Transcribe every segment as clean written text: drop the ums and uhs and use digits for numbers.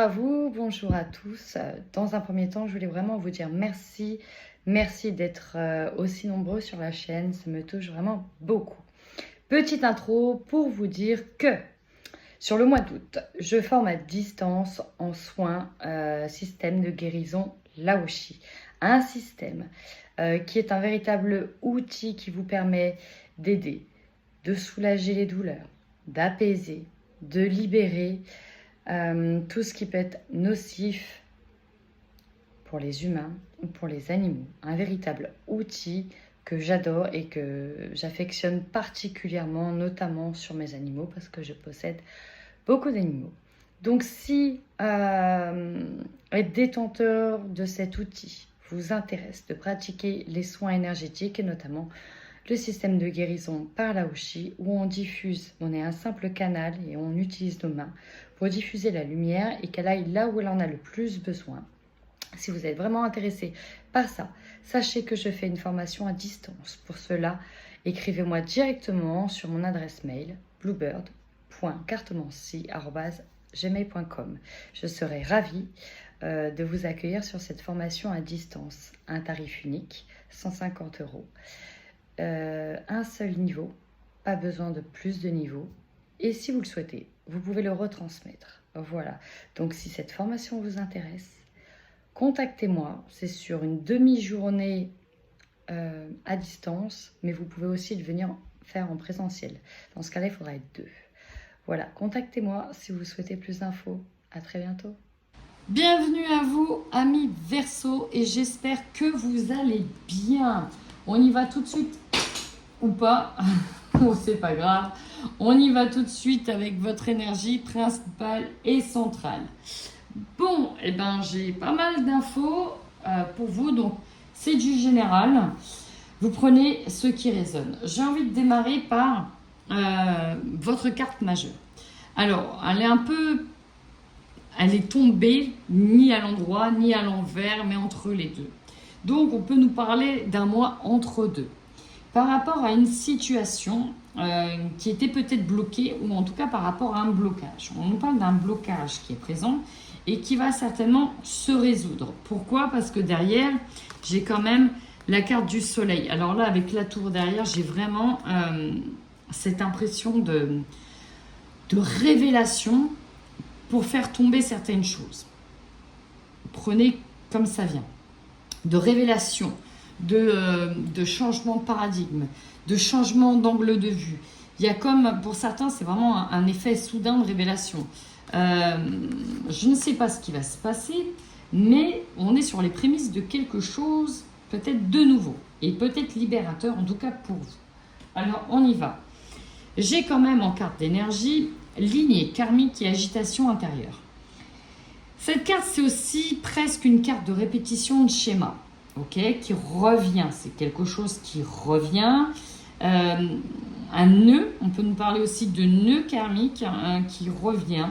à vous, bonjour à tous. Dans un premier temps, je voulais vraiment vous dire merci. Merci d'être aussi nombreux sur la chaîne, ça me touche vraiment beaucoup. Petite intro pour vous dire que sur le mois d'août, je forme à distance en soins système de guérison Laoshi. Un système qui est un véritable outil qui vous permet d'aider, de soulager les douleurs, d'apaiser, de libérer tout ce qui peut être nocif pour les humains ou pour les animaux. Un véritable outil que j'adore et que j'affectionne particulièrement, notamment sur mes animaux, parce que je possède beaucoup d'animaux. Donc si être détenteur de cet outil vous intéresse, de pratiquer les soins énergétiques et notamment le système de guérison par Laoshi, où on diffuse, on est un simple canal et on utilise nos mains pour diffuser la lumière et qu'elle aille là où elle en a le plus besoin. Si vous êtes vraiment intéressé par ça, sachez que je fais une formation à distance. Pour cela, écrivez-moi directement sur mon adresse mail bluebird.cartomancie@gmail.com. Je serai ravie de vous accueillir sur cette formation à distance. Un tarif unique, 150 €. Un seul niveau, pas besoin de plus de niveaux. Et si vous le souhaitez, vous pouvez le retransmettre. Voilà. Donc si cette formation vous intéresse, contactez-moi. C'est sur une demi-journée à distance, mais vous pouvez aussi le venir faire en présentiel. Dans ce cas-là, il faudra être 2. Voilà, contactez-moi si vous souhaitez plus d'infos. À très bientôt. Bienvenue à vous, amis Verseau, et j'espère que vous allez bien. On y va tout de suite, ou pas, c'est pas grave. On y va tout de suite avec votre énergie principale et centrale. Bon, eh ben, j'ai pas mal d'infos pour vous, donc c'est du général. Vous prenez ce qui résonne. J'ai envie de démarrer par votre carte majeure. Alors, elle est tombée ni à l'endroit, ni à l'envers, mais entre les deux. Donc, on peut nous parler d'un mois entre deux. Par rapport à une situation qui était peut-être bloquée, ou en tout cas par rapport à un blocage. On nous parle d'un blocage qui est présent et qui va certainement se résoudre. Pourquoi? Parce que derrière, j'ai quand même la carte du soleil. Alors là, avec la tour derrière, j'ai vraiment cette impression de révélation pour faire tomber certaines choses. Prenez comme ça vient. De révélation, de changement de paradigme, de changement d'angle de vue. Il y a comme, pour certains, c'est vraiment un effet soudain de révélation. Je ne sais pas ce qui va se passer, mais on est sur les prémices de quelque chose peut-être de nouveau et peut-être libérateur, en tout cas pour vous. Alors, on y va. J'ai quand même en carte d'énergie lignée karmique et agitation intérieure. Cette carte, c'est aussi presque une carte de répétition de schéma, ok, qui revient. C'est quelque chose qui revient. Un nœud, on peut nous parler aussi de nœud karmique qui revient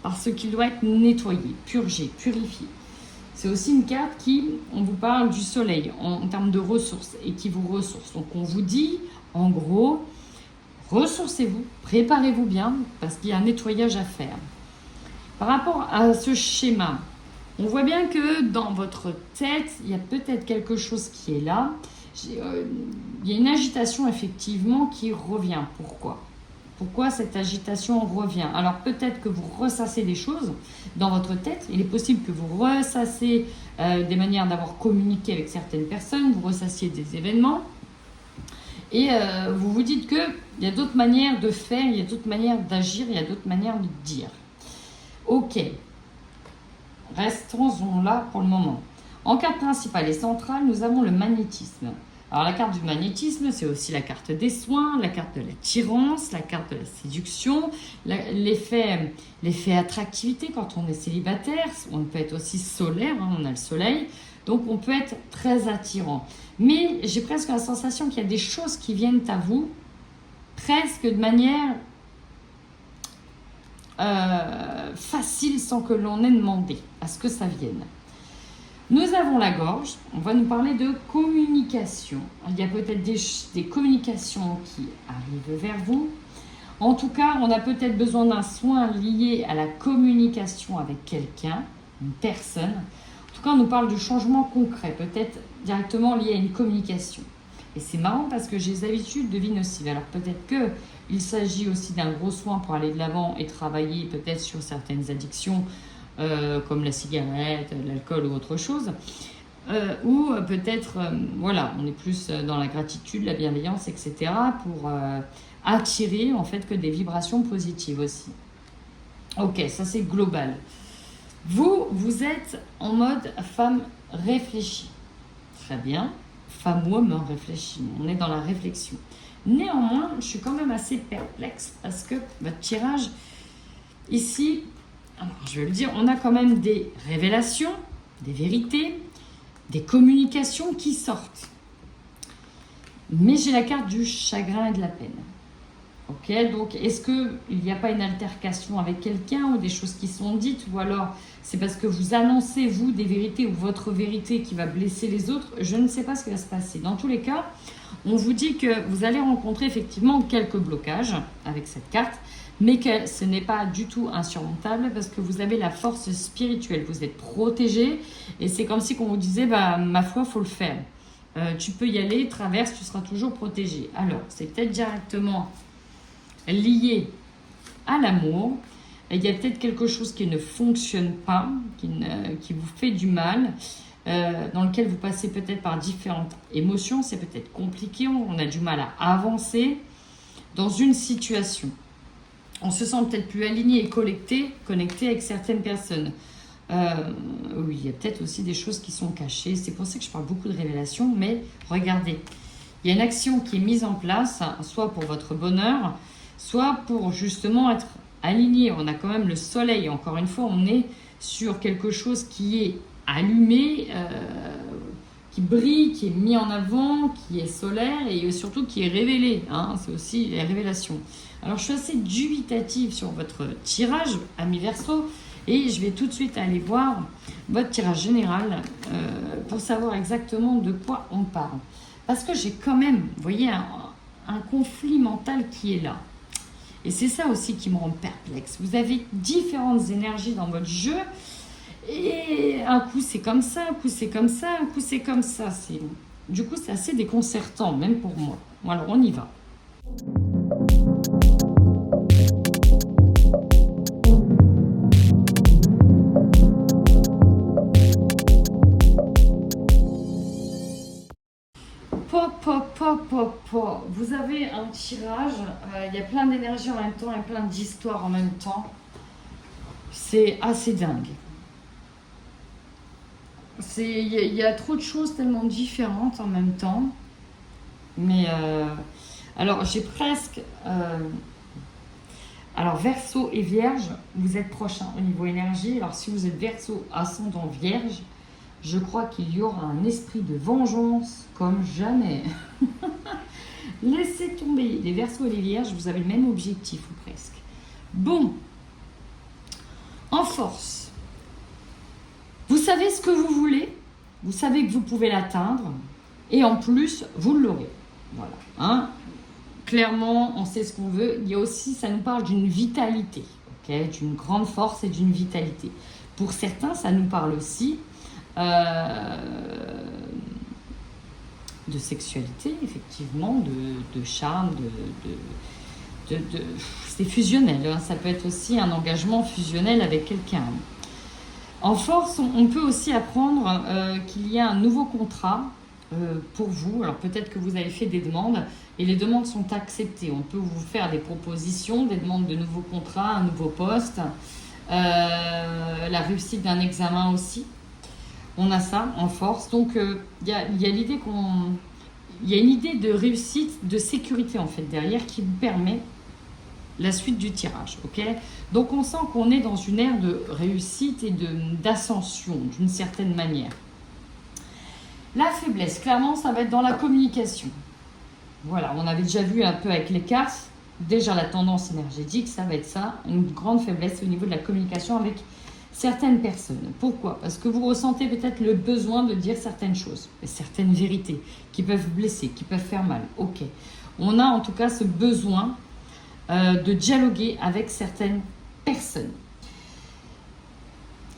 parce qu'il doit être nettoyé, purgé, purifié. C'est aussi une carte qui, on vous parle du soleil en termes de ressources et qui vous ressource. Donc, on vous dit, en gros, ressourcez-vous, préparez-vous bien parce qu'il y a un nettoyage à faire. Par rapport à ce schéma, on voit bien que dans votre tête, il y a peut-être quelque chose qui est là. Il y a une agitation effectivement qui revient. Pourquoi? Pourquoi cette agitation revient? Alors peut-être que vous ressassez des choses dans votre tête. Il est possible que vous ressassiez des manières d'avoir communiqué avec certaines personnes, vous ressassiez des événements. Et vous vous dites qu'il y a d'autres manières de faire, il y a d'autres manières d'agir, il y a d'autres manières de dire. Ok, restons là pour le moment. En carte principale et centrale, nous avons le magnétisme. Alors la carte du magnétisme, c'est aussi la carte des soins, la carte de l'attirance, la carte de la séduction, l'effet attractivité quand on est célibataire. On peut être aussi solaire, hein, on a le soleil, donc on peut être très attirant. Mais j'ai presque la sensation qu'il y a des choses qui viennent à vous presque de manière facile sans que l'on ait demandé à ce que ça vienne. Nous avons la gorge, on va nous parler de communication. Il y a peut-être des communications qui arrivent vers vous. En tout cas, on a peut-être besoin d'un soin lié à la communication avec quelqu'un, une personne. En tout cas, on nous parle de changements concrets, peut-être directement liés à une communication. Et c'est marrant parce que j'ai des habitudes de vie nocives. Alors peut-être qu'il s'agit aussi d'un gros soin pour aller de l'avant et travailler peut-être sur certaines addictions comme la cigarette, l'alcool ou autre chose. Ou peut-être, voilà, on est plus dans la gratitude, la bienveillance, etc. pour attirer en fait que des vibrations positives aussi. Ok, ça c'est global. Vous êtes en mode femme réfléchie. Très bien. Femme ou homme réfléchie. On est dans la réflexion. Néanmoins, je suis quand même assez perplexe parce que votre tirage, ici, alors je vais le dire, on a quand même des révélations, des vérités, des communications qui sortent. Mais j'ai la carte du chagrin et de la peine. Ok, donc est-ce qu'il n'y a pas une altercation avec quelqu'un ou des choses qui sont dites, ou alors c'est parce que vous annoncez, vous, des vérités ou votre vérité qui va blesser les autres? Je ne sais pas ce qui va se passer. Dans tous les cas, on vous dit que vous allez rencontrer effectivement quelques blocages avec cette carte, mais que ce n'est pas du tout insurmontable parce que vous avez la force spirituelle, vous êtes protégé et c'est comme si on vous disait, bah, ma foi, il faut le faire. Tu peux y aller, traverse, tu seras toujours protégé. Alors, c'est peut-être directement lié à l'amour. Il y a peut-être quelque chose qui ne fonctionne pas, qui vous fait du mal, dans lequel vous passez peut-être par différentes émotions. C'est peut-être compliqué, on a du mal à avancer dans une situation. On se sent peut-être plus aligné et connecté avec certaines personnes. Oui, il y a peut-être aussi des choses qui sont cachées. C'est pour ça que je parle beaucoup de révélations. Mais regardez, il y a une action qui est mise en place, soit pour votre bonheur, soit pour justement être aligné. On a quand même le soleil. Encore une fois, on est sur quelque chose qui est allumé, qui brille, qui est mis en avant, qui est solaire et surtout qui est révélé. Hein. C'est aussi les révélations. Alors, je suis assez dubitative sur votre tirage, ami Verseau, et je vais tout de suite aller voir votre tirage général pour savoir exactement de quoi on parle. Parce que j'ai quand même, vous voyez, un conflit mental qui est là. Et c'est ça aussi qui me rend perplexe. Vous avez différentes énergies dans votre jeu. Et un coup c'est comme ça, un coup c'est comme ça, un coup c'est comme ça. Du coup c'est assez déconcertant, même pour moi. Bon, alors on y va. Vous avez un tirage, il y a plein d'énergie en même temps et plein d'histoires en même temps. C'est assez dingue. Il y a trop de choses tellement différentes en même temps. Mais alors j'ai presque... alors Verseau et Vierge, vous êtes proches au niveau énergie. Alors si vous êtes Verseau ascendant Vierge, je crois qu'il y aura un esprit de vengeance comme jamais. Laissez tomber les Verseaux et les Vierges, vous avez le même objectif ou presque. Bon, en force, vous savez ce que vous voulez, vous savez que vous pouvez l'atteindre, et en plus, vous l'aurez. Voilà, hein. Clairement, on sait ce qu'on veut. Il y a aussi, ça nous parle d'une vitalité, okay, d'une grande force et d'une vitalité. Pour certains, ça nous parle aussi de sexualité, effectivement, de charme, c'est fusionnel, hein. Ça peut être aussi un engagement fusionnel avec quelqu'un. En force, on peut aussi apprendre qu'il y a un nouveau contrat pour vous. Alors peut-être que vous avez fait des demandes et les demandes sont acceptées. On peut vous faire des propositions, des demandes de nouveaux contrats, un nouveau poste, la réussite d'un examen aussi. On a ça en force. Donc il y a l'idée il y a une idée de réussite, de sécurité en fait derrière qui vous permet la suite du tirage, ok? Donc on sent qu'on est dans une ère de réussite et d'ascension d'une certaine manière. La faiblesse, clairement, ça va être dans la communication. Voilà, on avait déjà vu un peu avec les cartes, déjà la tendance énergétique, ça va être ça, une grande faiblesse au niveau de la communication avec certaines personnes. Pourquoi? Parce que vous ressentez peut-être le besoin de dire certaines choses, certaines vérités qui peuvent blesser, qui peuvent faire mal. Ok, on a en tout cas ce besoin de dialoguer avec certaines personnes.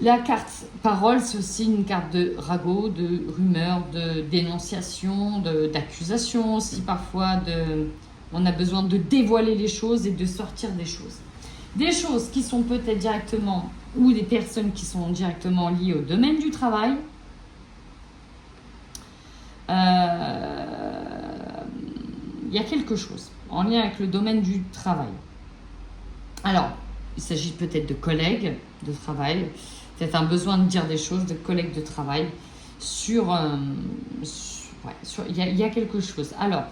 La carte parole, c'est aussi une carte de ragot, de rumeur, de dénonciation, d'accusation aussi parfois. On a besoin de dévoiler les choses et de sortir des choses. Des choses qui sont peut-être directement, ou des personnes qui sont directement liées au domaine du travail. Il y a quelque chose en lien avec le domaine du travail. Alors, il s'agit peut-être de collègues de travail, peut-être un besoin de dire des choses, de collègues de travail, il y a quelque chose. Alors,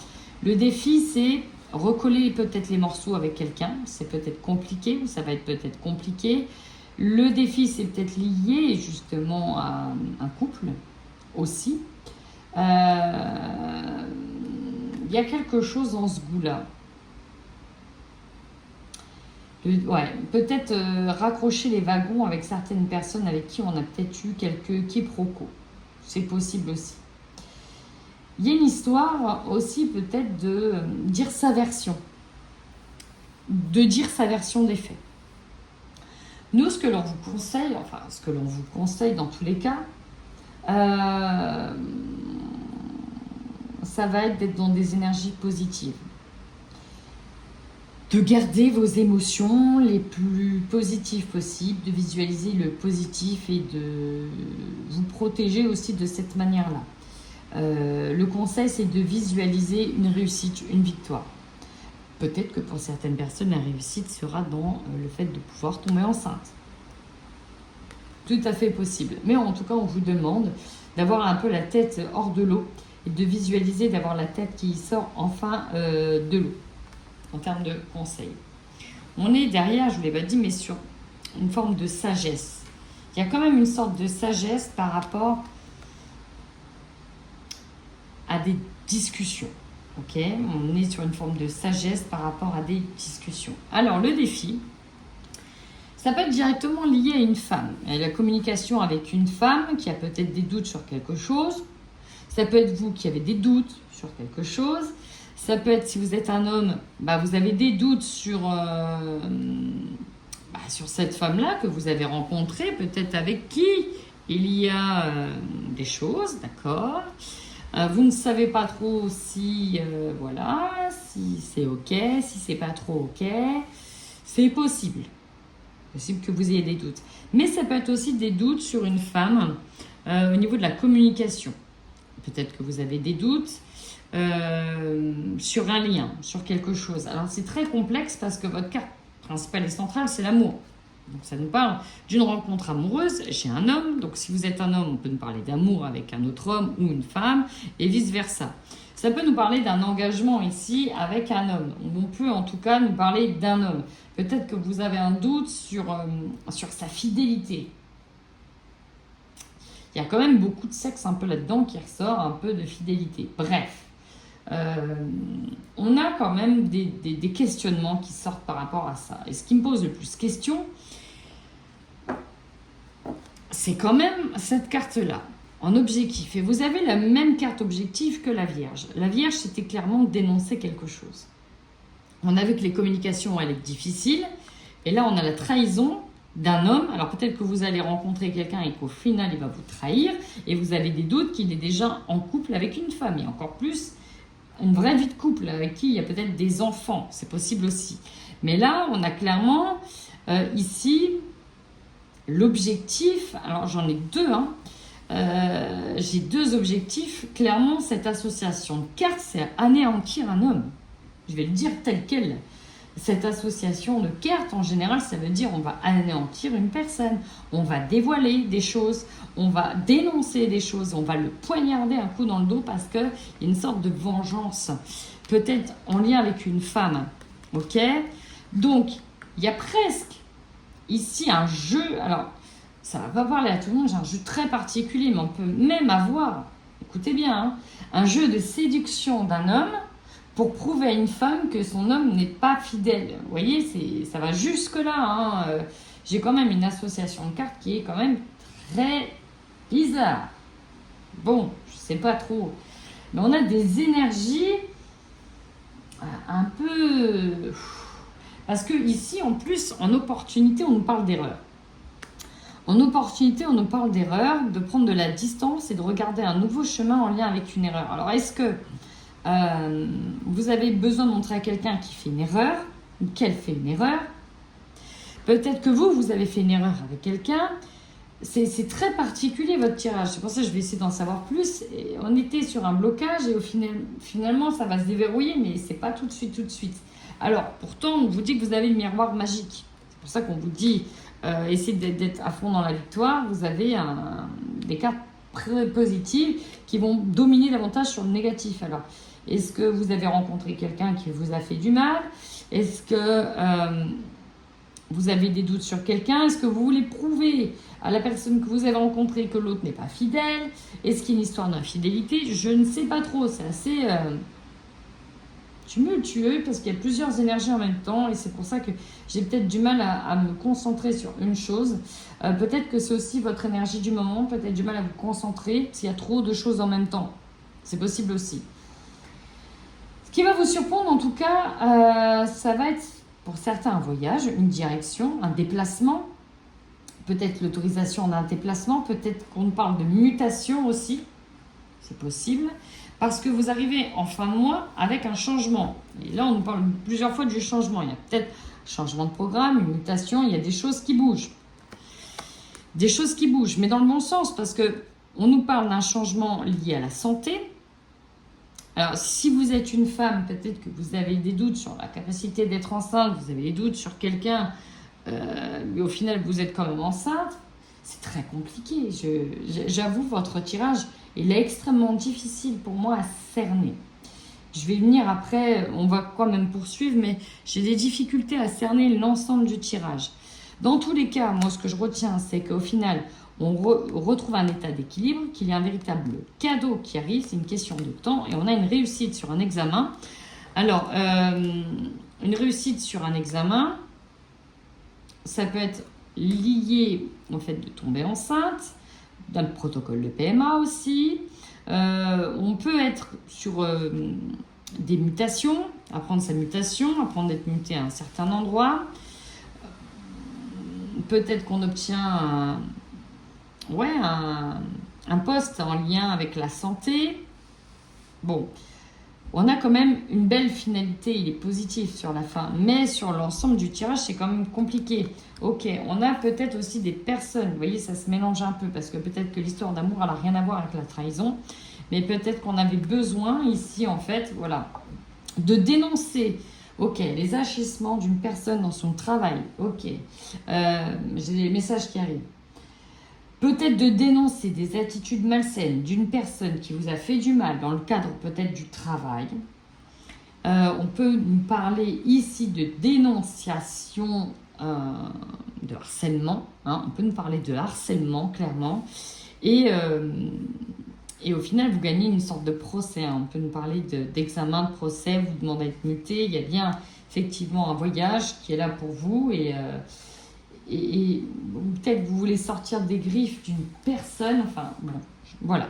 le défi, c'est recoller peut-être les morceaux avec quelqu'un. C'est peut-être compliqué, ou ça va être peut-être compliqué. Le défi, c'est peut-être lié justement à un couple aussi. Il y a quelque chose dans ce goût-là. Peut-être raccrocher les wagons avec certaines personnes avec qui on a peut-être eu quelques quiproquos. C'est possible aussi. Il y a une histoire aussi peut-être de dire sa version. De dire sa version des faits. Nous, ce que l'on vous conseille, dans tous les cas, ça va être d'être dans des énergies positives. De garder vos émotions les plus positives possibles, de visualiser le positif et de vous protéger aussi de cette manière-là. Le conseil, c'est de visualiser une réussite, une victoire. Peut-être que pour certaines personnes, la réussite sera dans le fait de pouvoir tomber enceinte. Tout à fait possible. Mais en tout cas, on vous demande d'avoir un peu la tête hors de l'eau et de visualiser, d'avoir la tête qui sort enfin de l'eau. En termes de conseils. On est derrière, je ne vous l'ai pas dit, mais sur une forme de sagesse. Il y a quand même une sorte de sagesse par rapport à des discussions. Ok, on est sur une forme de sagesse par rapport à des discussions. Alors, le défi, ça peut être directement lié à une femme. Et la communication avec une femme qui a peut-être des doutes sur quelque chose. Ça peut être vous qui avez des doutes sur quelque chose. Ça peut être, si vous êtes un homme, vous avez des doutes sur cette femme-là que vous avez rencontrée, peut-être avec qui il y a des choses, d'accord. Vous ne savez pas trop si c'est ok, si c'est pas trop ok. C'est possible. Possible que vous ayez des doutes. Mais ça peut être aussi des doutes sur une femme au niveau de la communication. Peut-être que vous avez des doutes sur un lien, sur quelque chose. Alors c'est très complexe parce que votre carte principale et centrale, c'est l'amour. Donc ça nous parle d'une rencontre amoureuse chez un homme. Donc si vous êtes un homme, on peut nous parler d'amour avec un autre homme ou une femme et vice-versa. Ça peut nous parler d'un engagement ici avec un homme. On peut en tout cas nous parler d'un homme. Peut-être que vous avez un doute sur sa fidélité. Il y a quand même beaucoup de sexe un peu là-dedans qui ressort, un peu de fidélité. Bref. On a quand même des questionnements qui sortent par rapport à ça. Et ce qui me pose le plus question, c'est quand même cette carte-là, en objectif. Et vous avez la même carte objectif que la Vierge. La Vierge, c'était clairement dénoncer quelque chose. On a vu que les communications allaient être difficiles. Et là, on a la trahison d'un homme. Alors peut-être que vous allez rencontrer quelqu'un et qu'au final, il va vous trahir. Et vous avez des doutes qu'il est déjà en couple avec une femme. Et encore plus, une vraie vie de couple avec qui il y a peut-être des enfants, c'est possible aussi. Mais là, on a clairement ici l'objectif, alors j'en ai deux, j'ai deux objectifs. Clairement, cette association de cartes, c'est anéantir un homme. Je vais le dire tel quel. Cette association de cartes, en général, ça veut dire on va anéantir une personne, on va dévoiler des choses, on va dénoncer des choses, on va le poignarder un coup dans le dos parce qu'il y a une sorte de vengeance, peut-être en lien avec une femme. Ok ? Donc, il y a presque ici un jeu, alors ça ne va pas parler à tout le monde, j'ai un jeu très particulier, mais on peut même avoir, écoutez bien, un jeu de séduction d'un homme pour prouver à une femme que son homme n'est pas fidèle. Vous voyez, ça va jusque-là. J'ai quand même une association de cartes qui est quand même très bizarre. Bon, je ne sais pas trop. Mais on a des énergies un peu... Parce que ici, en plus, en opportunité, on nous parle d'erreur. En opportunité, on nous parle d'erreur, de prendre de la distance et de regarder un nouveau chemin en lien avec une erreur. Alors, est-ce que vous avez besoin de montrer à quelqu'un qui fait une erreur ou qu'elle fait une erreur? Peut-être que vous avez fait une erreur avec quelqu'un. C'est très particulier votre tirage. C'est pour ça que je vais essayer d'en savoir plus. Et on était sur un blocage et finalement, ça va se déverrouiller, mais c'est pas tout de suite. Alors, pourtant, on vous dit que vous avez le miroir magique. C'est pour ça qu'on vous dit, essayez d'être à fond dans la victoire. Vous avez des cartes très positives qui vont dominer davantage sur le négatif. Alors, est-ce que vous avez rencontré quelqu'un qui vous a fait du mal? Est-ce que vous avez des doutes sur quelqu'un? Est-ce que vous voulez prouver à la personne que vous avez rencontrée que l'autre n'est pas fidèle? Est-ce qu'il y a une histoire d'infidélité? Je ne sais pas trop. C'est assez tumultueux parce qu'il y a plusieurs énergies en même temps et c'est pour ça que j'ai peut-être du mal à me concentrer sur une chose. Peut-être que c'est aussi votre énergie du moment, peut-être du mal à vous concentrer s'il y a trop de choses en même temps. C'est possible aussi. Ce qui va vous surprendre en tout cas, ça va être pour certains un voyage, une direction, un déplacement, peut-être l'autorisation d'un déplacement, peut-être qu'on parle de mutation aussi, c'est possible, parce que vous arrivez en fin de mois avec un changement. Et là, on nous parle plusieurs fois du changement. Il y a peut-être un changement de programme, une mutation, il y a des choses qui bougent. Des choses qui bougent, mais dans le bon sens, parce que on nous parle d'un changement lié à la santé. Alors, si vous êtes une femme, peut-être que vous avez des doutes sur la capacité d'être enceinte, vous avez des doutes sur quelqu'un, mais au final, vous êtes quand même enceinte. C'est très compliqué. J'avoue, votre tirage, il est extrêmement difficile pour moi à cerner. Je vais venir après, on va quand même poursuivre, mais j'ai des difficultés à cerner l'ensemble du tirage. Dans tous les cas, moi, ce que je retiens, c'est qu'au final, on retrouve un état d'équilibre, qu'il y a un véritable cadeau qui arrive, c'est une question de temps, et on a une réussite sur un examen. Alors, une réussite sur un examen, ça peut être lié au fait de tomber enceinte, dans le protocole de PMA aussi. On peut être sur des mutations, apprendre sa mutation, apprendre d'être muté à un certain endroit. Peut-être qu'on obtient un poste en lien avec la santé. Bon, on a quand même une belle finalité, il est positif sur la fin, mais sur l'ensemble du tirage, c'est quand même compliqué. Ok, on a peut-être aussi des personnes, vous voyez, ça se mélange un peu, parce que peut-être que l'histoire d'amour, elle n'a rien à voir avec la trahison, mais peut-être qu'on avait besoin ici, en fait, voilà, de dénoncer, ok, les agissements d'une personne dans son travail, ok, j'ai des messages qui arrivent. Peut-être de dénoncer des attitudes malsaines d'une personne qui vous a fait du mal dans le cadre peut-être du travail. On peut nous parler ici de dénonciation de harcèlement. On peut nous parler de harcèlement, clairement. Et au final, vous gagnez une sorte de procès. On peut nous parler d'examen, de procès, vous demandez à être muté. Il y a bien effectivement un voyage qui est là pour vous et peut-être vous voulez sortir des griffes d'une personne, enfin bon, voilà.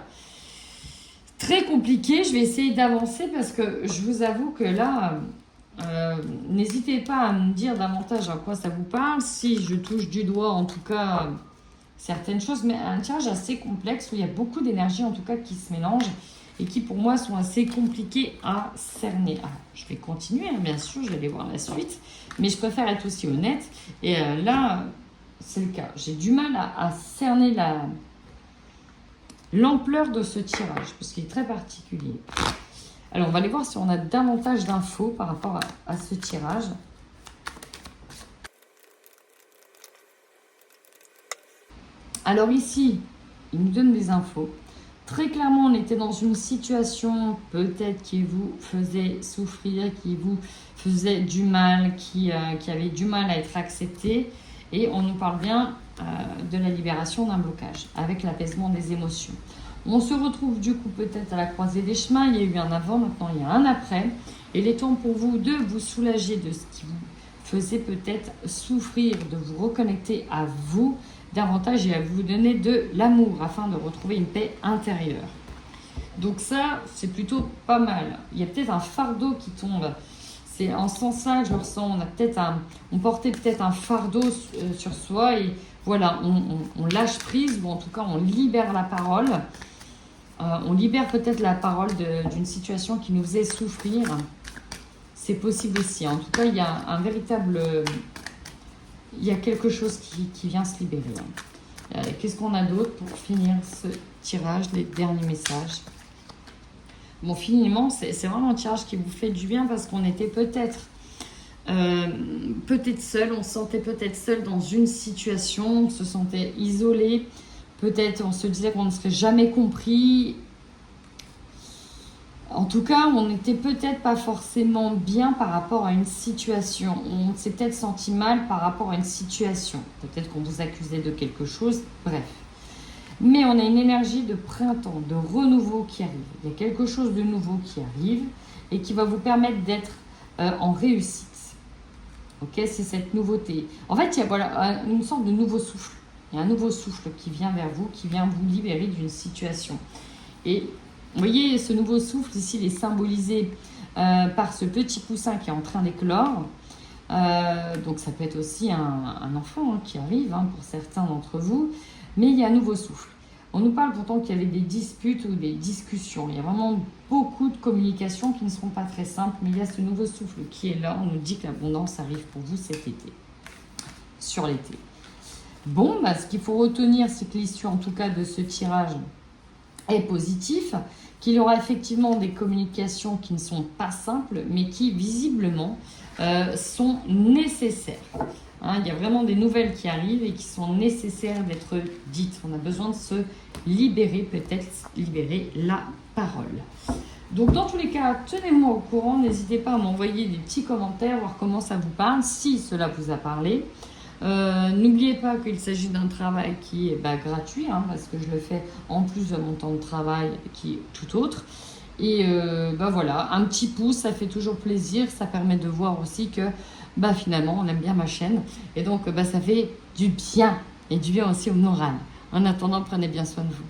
Très compliqué, je vais essayer d'avancer parce que je vous avoue que là, n'hésitez pas à me dire davantage à quoi ça vous parle, si je touche du doigt en tout cas certaines choses, mais un tirage assez complexe où il y a beaucoup d'énergie en tout cas qui se mélangent et qui pour moi sont assez compliquées à cerner. Alors, je vais continuer, bien sûr, je vais aller voir la suite, mais je préfère être aussi honnête. Et là, c'est le cas. J'ai du mal à cerner l'ampleur de ce tirage, parce qu'il est très particulier. Alors, on va aller voir si on a davantage d'infos par rapport à ce tirage. Alors ici, il nous donne des infos. Très clairement, on était dans une situation peut-être qui vous faisait souffrir, qui vous faisait du mal, qui avait du mal à être accepté. Et on nous parle bien de la libération d'un blocage, avec l'apaisement des émotions. On se retrouve du coup peut-être à la croisée des chemins. Il y a eu un avant, maintenant il y a un après. Et il est temps pour vous de vous soulager de ce qui vous faisait peut-être souffrir, de vous reconnecter à vous davantage et à vous donner de l'amour afin de retrouver une paix intérieure. Donc ça, c'est plutôt pas mal. Il y a peut-être un fardeau qui tombe. C'est en ce sens-là que je le ressens. On portait peut-être un fardeau sur soi et voilà, on lâche prise, ou en tout cas on libère la parole. On libère peut-être la parole d'une situation qui nous faisait souffrir. C'est possible aussi. En tout cas, il y a un véritable... il y a quelque chose qui vient se libérer. Qu'est-ce qu'on a d'autre pour finir ce tirage, les derniers messages? Bon, finalement, c'est vraiment un tirage qui vous fait du bien parce qu'on était peut-être seul, on se sentait peut-être seul dans une situation, on se sentait isolé, peut-être on se disait qu'on ne serait jamais compris. En tout cas, on n'était peut-être pas forcément bien par rapport à une situation. On s'est peut-être senti mal par rapport à une situation. Peut-être qu'on vous accusait de quelque chose, bref. Mais on a une énergie de printemps, de renouveau qui arrive. Il y a quelque chose de nouveau qui arrive et qui va vous permettre d'être en réussite. Ok, c'est cette nouveauté. En fait, il y a voilà, une sorte de nouveau souffle. Il y a un nouveau souffle qui vient vers vous, qui vient vous libérer d'une situation. Et vous voyez, ce nouveau souffle ici, il est symbolisé par ce petit poussin qui est en train d'éclore. Donc ça peut être aussi un enfant qui arrive pour certains d'entre vous. Mais il y a un nouveau souffle. On nous parle pourtant qu'il y avait des disputes ou des discussions. Il y a vraiment beaucoup de communications qui ne seront pas très simples. Mais il y a ce nouveau souffle qui est là. On nous dit que l'abondance arrive pour vous cet été. Sur l'été. Bon, ce qu'il faut retenir, c'est que l'issue en tout cas de ce tirage est positif, qu'il y aura effectivement des communications qui ne sont pas simples, mais qui visiblement sont nécessaires. Il y a vraiment des nouvelles qui arrivent et qui sont nécessaires d'être dites. On a besoin de se libérer, peut-être libérer la parole. Donc dans tous les cas, tenez-moi au courant, n'hésitez pas à m'envoyer des petits commentaires, voir comment ça vous parle, si cela vous a parlé. N'oubliez pas qu'il s'agit d'un travail qui est gratuit, parce que je le fais en plus de mon temps de travail qui est tout autre. Et voilà, un petit pouce, ça fait toujours plaisir, ça permet de voir aussi que finalement on aime bien ma chaîne. Et donc ça fait du bien, et du bien aussi au moral. En attendant, prenez bien soin de vous.